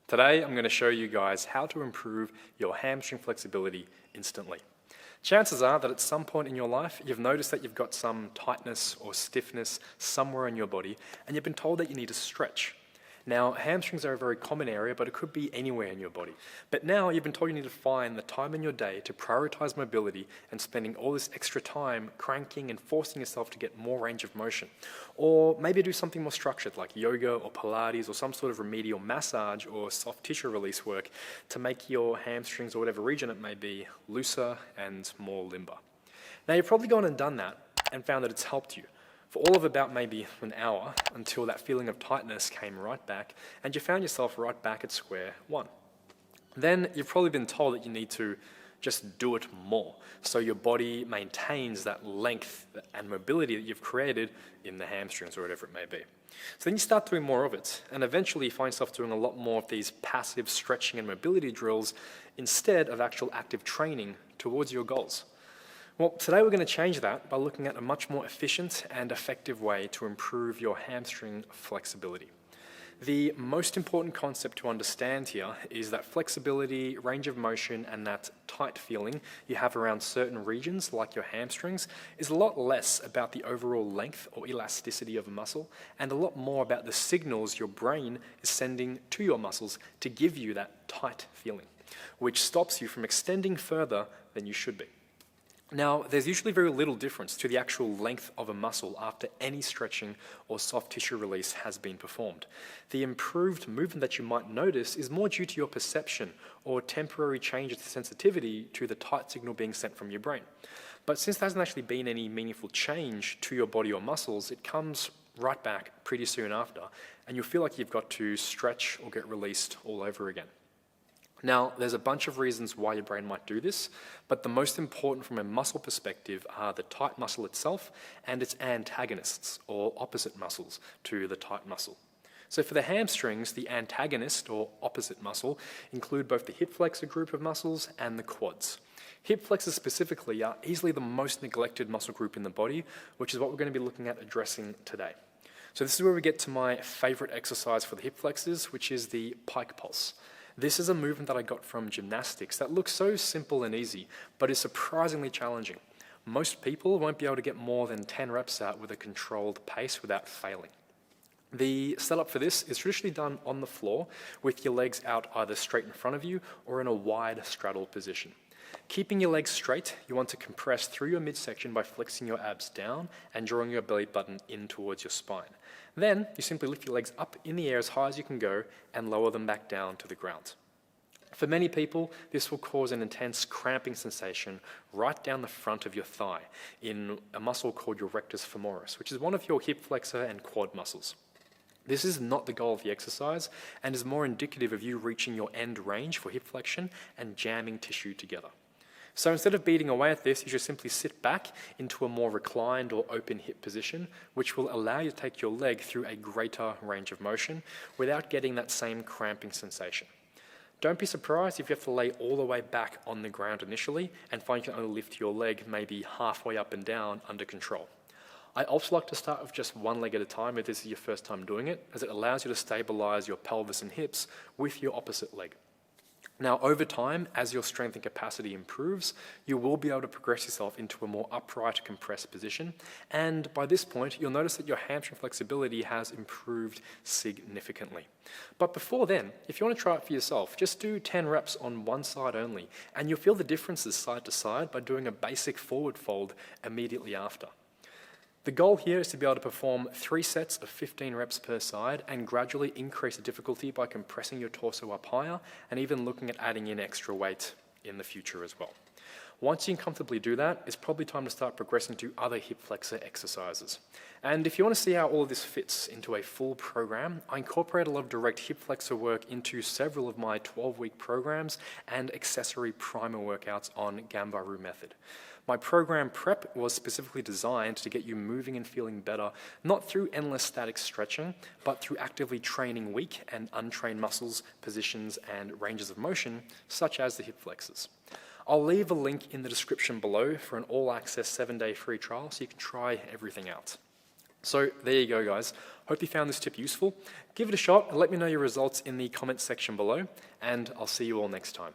Today, I'm going to show you guys how to improve your hamstring flexibility instantly. Chances are that at some point in your life, you've noticed that you've got some tightness or stiffness somewhere in your body, and you've been told that you need to stretch. Now, hamstrings are a very common area, but it could be anywhere in your body. But now you've been told you need to find the time in your day to prioritize mobility and spending all this extra time cranking and forcing yourself to get more range of motion. Or maybe do something more structured like yoga or Pilates or some sort of remedial massage or soft tissue release work to make your hamstrings or whatever region it may be looser and more limber. Now, you've probably gone and done that and found that it's helped you for all of about maybe an hour until that feeling of tightness came right back and you found yourself right back at square one. Then you've probably been told that you need to just do it more so your body maintains that length and mobility that you've created in the hamstrings or whatever it may be. So then you start doing more of it, and eventually you find yourself doing a lot more of these passive stretching and mobility drills instead of actual active training towards your goals. Well, today we're going to change that by looking at a much more efficient and effective way to improve your hamstring flexibility. The most important concept to understand here is that flexibility, range of motion, and that tight feeling you have around certain regions, like your hamstrings, is a lot less about the overall length or elasticity of a muscle, and a lot more about the signals your brain is sending to your muscles to give you that tight feeling, which stops you from extending further than you should be. Now, there's usually very little difference to the actual length of a muscle after any stretching or soft tissue release has been performed. The improved movement that you might notice is more due to your perception or temporary change of sensitivity to the tight signal being sent from your brain. But since there hasn't actually been any meaningful change to your body or muscles, it comes right back pretty soon after, and you'll feel like you've got to stretch or get released all over again. Now, there's a bunch of reasons why your brain might do this, but the most important from a muscle perspective are the tight muscle itself and its antagonists, or opposite muscles, to the tight muscle. So for the hamstrings, the antagonist, or opposite muscle, include both the hip flexor group of muscles and the quads. Hip flexors specifically are easily the most neglected muscle group in the body, which is what we're going to be looking at addressing today. So this is where we get to my favorite exercise for the hip flexors, which is the pike pulse. This is a movement that I got from gymnastics that looks so simple and easy, but is surprisingly challenging. Most people won't be able to get more than 10 reps out with a controlled pace without failing. The setup for this is traditionally done on the floor with your legs out either straight in front of you or in a wide straddle position. Keeping your legs straight, you want to compress through your midsection by flexing your abs down and drawing your belly button in towards your spine. Then, you simply lift your legs up in the air as high as you can go and lower them back down to the ground. For many people, this will cause an intense cramping sensation right down the front of your thigh in a muscle called your rectus femoris, which is one of your hip flexor and quad muscles. This is not the goal of the exercise and is more indicative of you reaching your end range for hip flexion and jamming tissue together. So instead of beating away at this, you should simply sit back into a more reclined or open hip position, which will allow you to take your leg through a greater range of motion without getting that same cramping sensation. Don't be surprised if you have to lay all the way back on the ground initially and find you can only lift your leg maybe halfway up and down under control. I also like to start with just one leg at a time if this is your first time doing it, as it allows you to stabilize your pelvis and hips with your opposite leg. Now, over time, as your strength and capacity improves, you will be able to progress yourself into a more upright, compressed position. And by this point, you'll notice that your hamstring flexibility has improved significantly. But before then, if you want to try it for yourself, just do 10 reps on one side only, and you'll feel the differences side to side by doing a basic forward fold immediately after. The goal here is to be able to perform 3 sets of 15 reps per side and gradually increase the difficulty by compressing your torso up higher and even looking at adding in extra weight in the future as well. Once you can comfortably do that, it's probably time to start progressing to other hip flexor exercises. And if you want to see how all of this fits into a full program, I incorporate a lot of direct hip flexor work into several of my 12-week programs and accessory primer workouts on Gambaru Method. My program prep was specifically designed to get you moving and feeling better, not through endless static stretching, but through actively training weak and untrained muscles, positions, and ranges of motion, such as the hip flexors. I'll leave a link in the description below for an all-access 7-day free trial so you can try everything out. So there you go, guys. Hope you found this tip useful. Give it a shot and let me know your results in the comments section below, and I'll see you all next time.